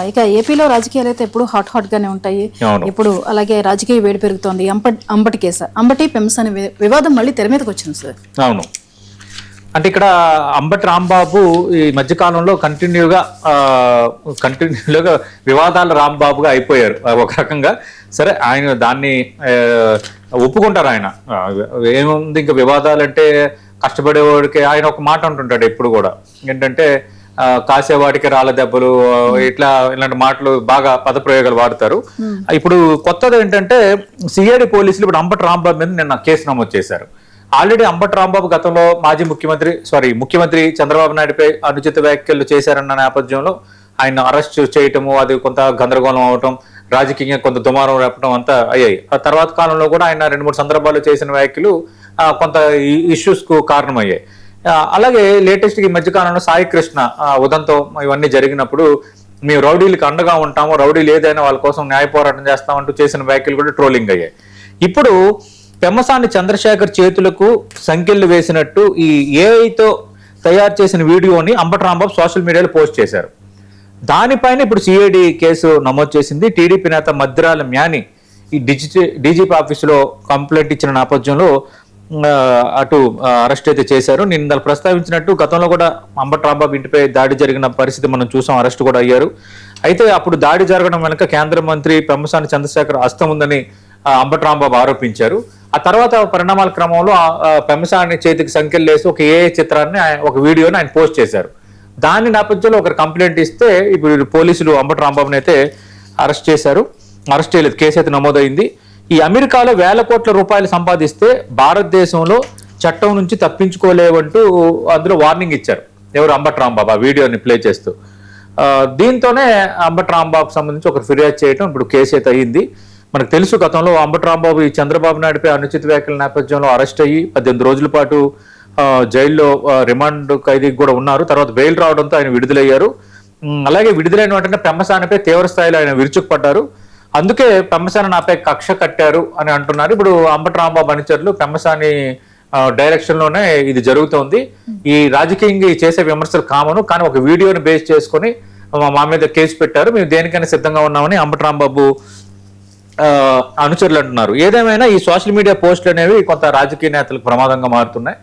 ఇక ఏపీలో రాజకీయాలు అయితే ఎప్పుడు హాట్ గానే ఉంటాయి. ఇప్పుడు అలాగే రాజకీయ వేడి పెరుగుతోంది. అంబటి కేసు, అంబటి పెంసాని వివాదం మళ్ళీ తెర మీదకి వచ్చింది సార్. అవును, అంటే ఇక్కడ అంబటి రాంబాబు ఈ మధ్యకాలంలో కంటిన్యూగా వివాదాల రాంబాబుగా అయిపోయారు ఒక రకంగా. సరే, ఆయన దాన్ని ఒప్పుకుంటారు. ఆయన ఏముంది, ఇంకా వివాదాలంటే కష్టపడేవాడికి ఆయన ఒక మాట అంటుంటాడు ఎప్పుడు కూడా, ఏంటంటే కాసేవాడికి రాళ్ళ దెబ్బలు, ఇలాంటి మాటలు బాగా పదప్రయోగాలు వాడతారు. ఇప్పుడు కొత్తది ఏంటంటే సిఐడి పోలీసులు ఇప్పుడు అంబటి రాంబాబు మీద నిన్న కేసు నమోదు చేశారు. ఆల్రెడీ అంబటి రాంబాబు గతంలో ముఖ్యమంత్రి చంద్రబాబు నాయుడుపై అనుచిత వ్యాఖ్యలు చేశారన్న నేపథ్యంలో ఆయన అరెస్ట్ చేయటము, అది కొంత గందరగోళం అవటం, రాజకీయంగా కొంత దుమారం రేపటం అంతా అయ్యాయి. ఆ తర్వాత కాలంలో కూడా ఆయన 2-3 సందర్భాల్లో చేసిన వ్యాఖ్యలు కొంత ఇష్యూస్ కు కారణమయ్యాయి. అలాగే లేటెస్ట్ ఈ మధ్యకాలంలో సాయి కృష్ణ ఉదంతం ఇవన్నీ జరిగినప్పుడు మేము రౌడీలకు అండగా ఉంటాము, రౌడీలు ఏదైనా వాళ్ళ కోసం న్యాయ పోరాటం చేస్తామంటూ చేసిన వ్యాఖ్యలు కూడా ట్రోలింగ్ అయ్యాయి. ఇప్పుడు పెమ్మసాని చంద్రశేఖర్ చేతులకు సంఖ్యలు వేసినట్టు ఈ ఏఐతో తయారు చేసిన వీడియోని అంబటి రాంబాబు సోషల్ మీడియాలో పోస్ట్ చేశారు. దానిపైన ఇప్పుడు సిఐడి కేసు నమోదు చేసింది. టీడీపీ నేత మద్దిరాల మ్యాని ఈ డీజీపీ ఆఫీసులో కంప్లైంట్ ఇచ్చిన నేపథ్యంలో అటు అరెస్ట్ అయితే చేశారు. నేను ప్రస్తావించినట్టు గతంలో కూడా అంబటి రాంబాబు ఇంటిపై దాడి జరిగిన పరిస్థితి మనం చూసాం, అరెస్ట్ కూడా అయ్యారు. అయితే అప్పుడు దాడి జరగడం వెనుక కేంద్ర మంత్రి పెమ్మసాని చంద్రశేఖర్ హస్తం ఉందని అంబటి రాంబాబు ఆరోపించారు. ఆ తర్వాత పరిణామాల క్రమంలో పెమ్మసాని చేతికి సంఖ్యలు వేసి ఒక ఏఐ చిత్రాన్ని, ఒక వీడియోని ఆయన పోస్ట్ చేశారు. దాని నేపథ్యంలో ఒకరు కంప్లైంట్ ఇస్తే ఇప్పుడు పోలీసులు అంబటి రాంబాబుని అయితే అరెస్ట్ చేశారు. అరెస్ట్ చేయలేదు, కేసు అయితే నమోదైంది. ఈ అమెరికాలో వేల కోట్ల రూపాయలు సంపాదిస్తే భారతదేశంలో చట్టం నుంచి తప్పించుకోలేవంటూ అందులో వార్నింగ్ ఇచ్చారు ఎవరు, అంబటి రాంబాబు, ఆ వీడియోని ప్లే చేస్తూ. దీంతోనే అంబటి రాంబాబుకు సంబంధించి ఒకరు ఫిర్యాదు చేయడం ఇప్పుడు కేసు అయితే అయ్యింది. మనకు తెలుసు, గతంలో అంబటి రాంబాబు ఈ చంద్రబాబు నాయుడుపై అనుచిత వ్యాఖ్యల నేపథ్యంలో అరెస్ట్ అయ్యి 18 రోజుల పాటు జైల్లో రిమాండ్ ఖైదీకి కూడా ఉన్నారు. తర్వాత బెయిల్ రావడంతో ఆయన విడుదలయ్యారు. అలాగే విడుదలైన వెంటనే పెమ్మసానిపై తీవ్ర స్థాయిలో ఆయన విరుచుకుపడ్డారు. అందుకే పెమ్మసాని నాపై కక్ష కట్టారు అని అంటున్నారు. ఇప్పుడు అంబటి రాంబాబు అనుచరులు పెమ్మసాని డైరెక్షన్ లోనే ఇది జరుగుతోంది. ఈ రాజకీయంగా చేసే విమర్శలు కామను, కానీ ఒక వీడియోని బేస్ చేసుకుని మా మీద కేసు పెట్టారు, మేము దేనికైనా సిద్ధంగా ఉన్నామని అంబటి రాంబాబు అనుచరులు అంటున్నారు. ఏదేమైనా ఈ సోషల్ మీడియా పోస్టులు అనేవి కొంత రాజకీయ నేతలకు ప్రమాదంగా మారుతున్నాయి.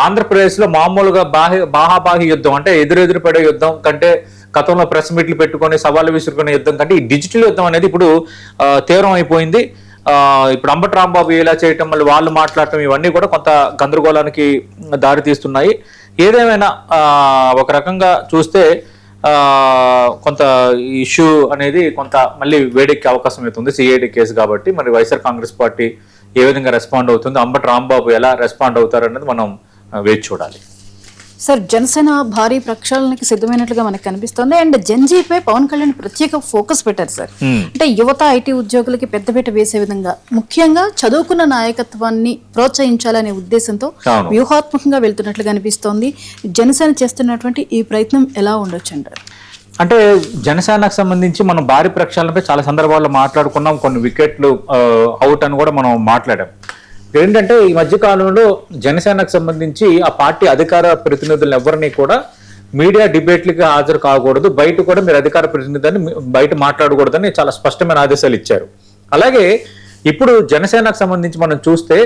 ఆంధ్రప్రదేశ్ లో మామూలుగా బాహాబాహి యుద్ధం అంటే ఎదురెదురు పడే యుద్ధం కంటే, గతంలో ప్రెస్ మీట్లు పెట్టుకొని సవాళ్ళు విసురుకునే యుద్ధం కంటే ఈ డిజిటల్ యుద్ధం అనేది ఇప్పుడు తీవ్రం అయిపోయింది. ఇప్పుడు అంబటి రాంబాబు ఇలా చేయటం, మళ్ళీ వాళ్ళు మాట్లాడటం, ఇవన్నీ కూడా కొంత గందరగోళానికి దారి తీస్తున్నాయి. ఏదేమైనా ఒక రకంగా చూస్తే కొంత ఇష్యూ అనేది కొంత మళ్ళీ వేడెక్కే అవకాశం అవుతుంది. సిఐడి కేసు కాబట్టి మరి వైఎస్ఆర్ కాంగ్రెస్ పార్టీ ఏ విధంగా రెస్పాండ్ అవుతుంది, అంబటి రాంబాబు ఎలా రెస్పాండ్ అవుతారు అనేది మనం వేచి చూడాలి. సార్, జనసేన భారీ ప్రక్షాళనకి సిద్ధమైనట్లుగా మనకు కనిపిస్తుంది. అండ్ జెన్జీపై పవన్ కళ్యాణ్ ప్రత్యేక ఫోకస్ పెట్టారు సార్. అంటే యువత, ఐటీ ఉద్యోగులకి పెద్దపీట వేసే విధంగా, ముఖ్యంగా చదువుకున్న నాయకత్వాన్ని ప్రోత్సహించాలనే ఉద్దేశంతో వ్యూహాత్మకంగా వెళ్తున్నట్లుగా అనిపిస్తోంది. జనసేన చేస్తున్నటువంటి ఈ ప్రయత్నం ఎలా ఉండొచ్చు అంటారు? అంటే జనసేనకు సంబంధించి మనం భారీ ప్రక్షాళనపై చాలా సందర్భాల్లో మాట్లాడుకున్నాం, కొన్ని వికెట్లు అవుట్ అని కూడా మనం మాట్లాడాం. ఏంటంటే ఈ మధ్యకాలంలో జనసేనకు సంబంధించి ఆ పార్టీ అధికార ప్రతినిధులను ఎవరిని కూడా మీడియా డిబేట్లకి హాజరు కాకూడదు, బయట కూడా మీరు అధికార ప్రతినిధిని బయట మాట్లాడకూడదని చాలా స్పష్టమైన ఆదేశాలు ఇచ్చారు. అలాగే ఇప్పుడు జనసేనకు సంబంధించి మనం చూస్తే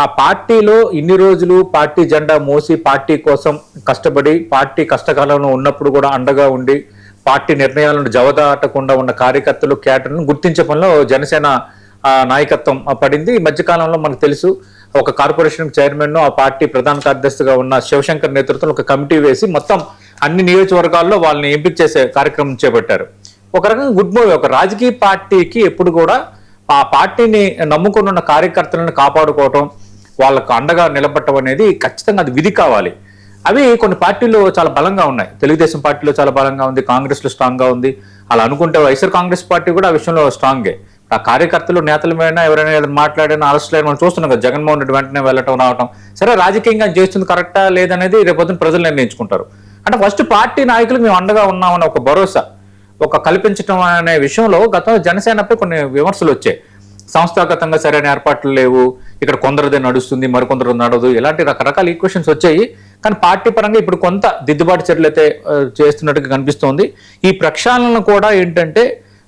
ఆ పార్టీలో ఇన్ని రోజులు పార్టీ జెండా మోసి పార్టీ కోసం కష్టపడి, పార్టీ కష్టకాలంలో ఉన్నప్పుడు కూడా అండగా ఉండి పార్టీ నిర్ణయాలను జవదాటకుండా ఉన్న కార్యకర్తలు, క్యాడర్ను గుర్తించే పనిలో జనసేన నాయకత్వం పడింది. ఈ మధ్యకాలంలో మనకు తెలుసు, ఒక కార్పొరేషన్ చైర్మన్, ఆ పార్టీ ప్రధాన కార్యదర్శిగా ఉన్న శివశంకర్ నేతృత్వంలో ఒక కమిటీ వేసి మొత్తం అన్ని నియోజకవర్గాల్లో వాళ్ళని ఎంపిక చేసే కార్యక్రమం చేపట్టారు. ఒక రకంగా గుడ్ మూవీ. ఒక రాజకీయ పార్టీకి ఎప్పుడు కూడా ఆ పార్టీని నమ్ముకుని ఉన్న కార్యకర్తలను కాపాడుకోవటం, వాళ్ళకు అండగా నిలబడటం అనేది ఖచ్చితంగా అది విధి కావాలి. అవి కొన్ని పార్టీలు చాలా బలంగా ఉన్నాయి. తెలుగుదేశం పార్టీలో చాలా బలంగా ఉంది, కాంగ్రెస్ లో స్ట్రాంగ్ గా ఉంది. అలా అనుకుంటే వైఎస్ఆర్ కాంగ్రెస్ పార్టీ కూడా ఆ విషయంలో స్ట్రాంగే. ఆ కార్యకర్తలు, నేతల మీద ఎవరైనా ఏదైనా మాట్లాడినా అరెస్ట్ లేని మనం చూస్తున్నాం కదా. జగన్మోహన్ రెడ్డి వెంటనే వెళ్ళటం రావటం, సరే రాజకీయంగా చేస్తుంది కరెక్టా లేదనేది రేపొద్దున ప్రజలు నిర్ణయించుకుంటారు. అంటే ఫస్ట్ పార్టీ నాయకులకు మేము అండగా ఉన్నామన్న ఒక భరోసా, ఒక కల్పించడం అనే విషయంలో గతంలో జనసేనపై కొన్ని విమర్శలు వచ్చాయి. సంస్థాగతంగా సరైన ఏర్పాట్లు లేవు, ఇక్కడ కొందరిదే నడుస్తుంది, మరికొందరు నడదు, ఇలాంటి రకరకాల ఈక్వెషన్స్ వచ్చాయి. కానీ పార్టీ పరంగా ఇప్పుడు కొంత దిద్దుబాటు చర్యలు అయితే చేస్తున్నట్టుగా కనిపిస్తోంది. ఈ ప్రక్షాళన కూడా ఏంటంటే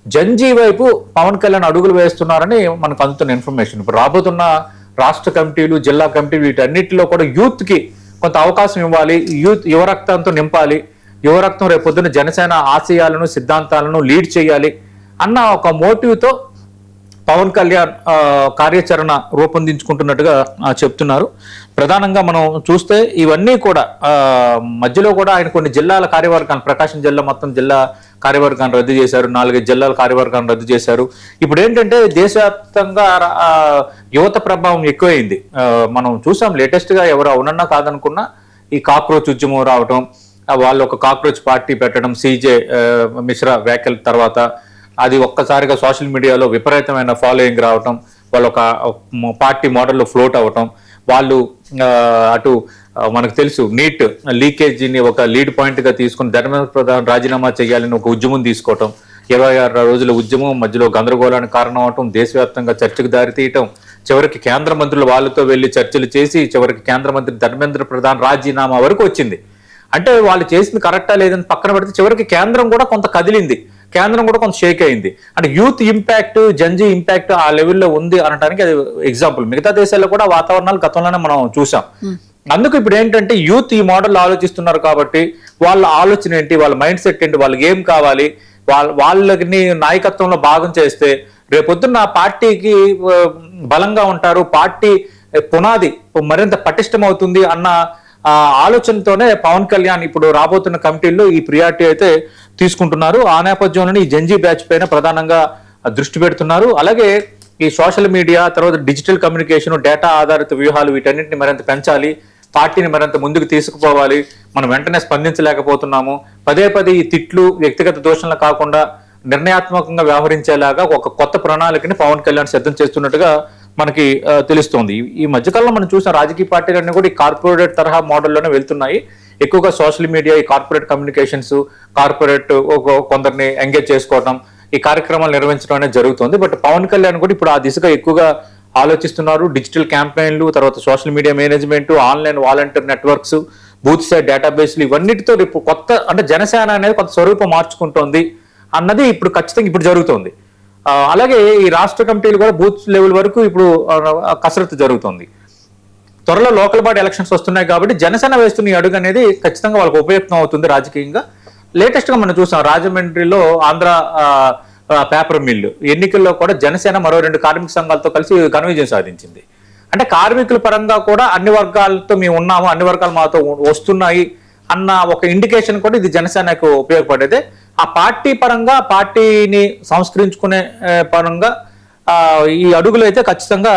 జంజీ వైపు పవన్ కళ్యాణ్ అడుగులు వేస్తున్నారని మనకు అందుతున్న ఇన్ఫర్మేషన్. ఇప్పుడు రాబోతున్న రాష్ట్ర కమిటీలు, జిల్లా కమిటీలు వీటన్నిటిలో కూడా యూత్కి కొంత అవకాశం ఇవ్వాలి, యువరక్తంతో నింపాలి, యువరక్తం రేపొద్దున జనసేన ఆశయాలను సిద్ధాంతాలను లీడ్ చేయాలి అన్న ఒక మోటివ్తో పవన్ కళ్యాణ్ కార్యాచరణ రూపొందించుకుంటున్నట్టుగా చెప్తున్నారు. ప్రధానంగా మనం చూస్తే ఇవన్నీ కూడా మధ్యలో కూడా ఆయన కొన్ని జిల్లాల కార్యవర్గాన్ని, ప్రకాశం జిల్లా మొత్తం జిల్లా కార్యవర్గాన్ని రద్దు చేశారు, 4 జిల్లాల కార్యవర్గాన్ని రద్దు చేశారు. ఇప్పుడు ఏంటంటే దేశవ్యాప్తంగా యువత ప్రభావం ఎక్కువైంది. మనం చూసాం లేటెస్ట్గా ఎవరు అవునన్నా కాదనుకున్నా ఈ కాక్రోచ్ ఉద్యమం రావటం, వాళ్ళు ఒక కాక్రోచ్ పార్టీ పెట్టడం, సిజే మిశ్రా వ్యాఖ్యల తర్వాత అది ఒక్కసారిగా సోషల్ మీడియాలో విపరీతమైన ఫాలోయింగ్ రావటం, వాళ్ళు ఒక పార్టీ మోడల్లో ఫ్లోట్ అవ్వటం, వాళ్ళు అటు మనకు తెలుసు నీట్ లీకేజీని ఒక లీడ్ పాయింట్గా తీసుకుని ధర్మేంద్ర ప్రధాన్ రాజీనామా చేయాలని ఒక ఉద్యమం తీసుకోవటం, 26 రోజుల ఉద్యమం మధ్యలో గందరగోళానికి కారణం అవటం, దేశవ్యాప్తంగా చర్చకు దారితీయటం, చివరికి కేంద్ర మంత్రులు వాళ్ళతో వెళ్ళి చర్చలు చేసి చివరికి కేంద్ర మంత్రి ధర్మేంద్ర ప్రధాన్ రాజీనామా వరకు వచ్చింది. అంటే వాళ్ళు చేసింది కరెక్టా లేదని పక్కన పెడితే చివరికి కేంద్రం కూడా కొంత కదిలింది, కేంద్రం కూడా కొంత షేక్ అయింది. అంటే యూత్ ఇంపాక్ట్, జంజీ ఇంపాక్ట్ ఆ లెవెల్లో ఉంది అనడానికి అది ఎగ్జాంపుల్. మిగతా దేశాల్లో కూడా వాతావరణాలు గతంలోనే మనం చూసాం. అందుకు ఇప్పుడు ఏంటంటే యూత్ ఈ మోడల్ ఆలోచిస్తున్నారు కాబట్టి వాళ్ళ ఆలోచన ఏంటి, వాళ్ళ మైండ్ సెట్ ఏంటి, వాళ్ళకి ఏం కావాలి, వాళ్ళని నాయకత్వంలో భాగం చేస్తే రేపొద్దున్న పార్టీకి బలంగా ఉంటారు, పార్టీ పునాది మరింత పటిష్టం అవుతుంది అన్న ఆలోచనతోనే పవన్ కళ్యాణ్ ఇప్పుడు రాబోతున్న కమిటీల్లో ఈ ప్రియారిటీ అయితే తీసుకుంటున్నారు. ఆ నేపథ్యంలోనే ఈ జంజీ బ్యాచ్ పైన ప్రధానంగా దృష్టి పెడుతున్నారు. అలాగే ఈ సోషల్ మీడియా తర్వాత డిజిటల్ కమ్యూనికేషన్, డేటా ఆధారిత వ్యూహాలు వీటన్నిటిని మరింత పెంచాలి, పార్టీని మరింత ముందుకు తీసుకుపోవాలి. మనం వెంటనే స్పందించలేకపోతున్నాము. పదే ఈ తిట్లు వ్యక్తిగత దోషణలు కాకుండా నిర్ణయాత్మకంగా వ్యవహరించేలాగా ఒక కొత్త ప్రణాళికని పవన్ కళ్యాణ్ సిద్ధం చేస్తున్నట్టుగా మనకి తెలుస్తోంది. ఈ మధ్యకాలంలో మనం చూసిన రాజకీయ పార్టీలన్నీ కూడా ఈ కార్పొరేట్ తరహా మోడల్లోనే వెళ్తున్నాయి. ఎక్కువగా సోషల్ మీడియా, ఈ కార్పొరేట్ కమ్యూనికేషన్స్, కార్పొరేట్ కొందరిని ఎంగేజ్ చేసుకోవడం, ఈ కార్యక్రమాలు నిర్వహించడం అనేది జరుగుతుంది. బట్ పవన్ కళ్యాణ్ కూడా ఇప్పుడు ఆ దిశగా ఎక్కువగా ఆలోచిస్తున్నారు. డిజిటల్ క్యాంపెయిన్లు, తర్వాత social media management, online volunteer networks, booth side డేటాబేస్లు ఇవన్నిటితో రేపు కొత్త అంటే జనసేన అనేది కొంత స్వరూపం మార్చుకుంటోంది అన్నది ఇప్పుడు ఖచ్చితంగా ఇప్పుడు జరుగుతోంది. అలాగే ఈ రాష్ట్ర కమిటీలు కూడా బూత్ లెవెల్ వరకు ఇప్పుడు కసరత్తు జరుగుతుంది. త్వరలో లోకల్ బాడీ ఎలక్షన్స్ వస్తున్నాయి కాబట్టి జనసేన వేస్తున్న ఈ అడుగు అనేది ఖచ్చితంగా వాళ్ళకి ఉపయుక్తం అవుతుంది రాజకీయంగా. లేటెస్ట్ గా మనం చూసాం రాజమండ్రిలో ఆంధ్ర పేపర్ మిల్లు ఎన్నికల్లో కూడా జనసేన మరో 2 కార్మిక సంఘాలతో కలిసి ఘన విజయం సాధించింది. అంటే కార్మికుల పరంగా కూడా అన్ని వర్గాలతో మేము ఉన్నాము, అన్ని వర్గాలు మాతో వస్తున్నాయి అన్న ఒక ఇండికేషన్ కూడా ఇది జనసేనకు ఉపయోగపడేదే. ఆ పార్టీ పరంగా పార్టీని సంస్కరించుకునే పరంగా ఈ అడుగులు అయితే ఖచ్చితంగా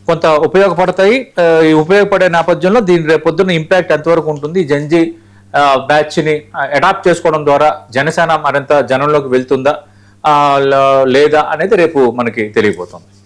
కొంత ఉపయోగపడతాయి. ఈ ఉపయోగపడే నేపథ్యంలో దీని రేపొద్దున్న ఇంపాక్ట్ ఎంతవరకు ఉంటుంది, జంజీ బ్యాచ్ని అడాప్ట్ చేసుకోవడం ద్వారా జనసేన మరింత జనంలోకి వెళ్తుందా లేదా అనేది రేపు మనకి తెలియబోతుంది.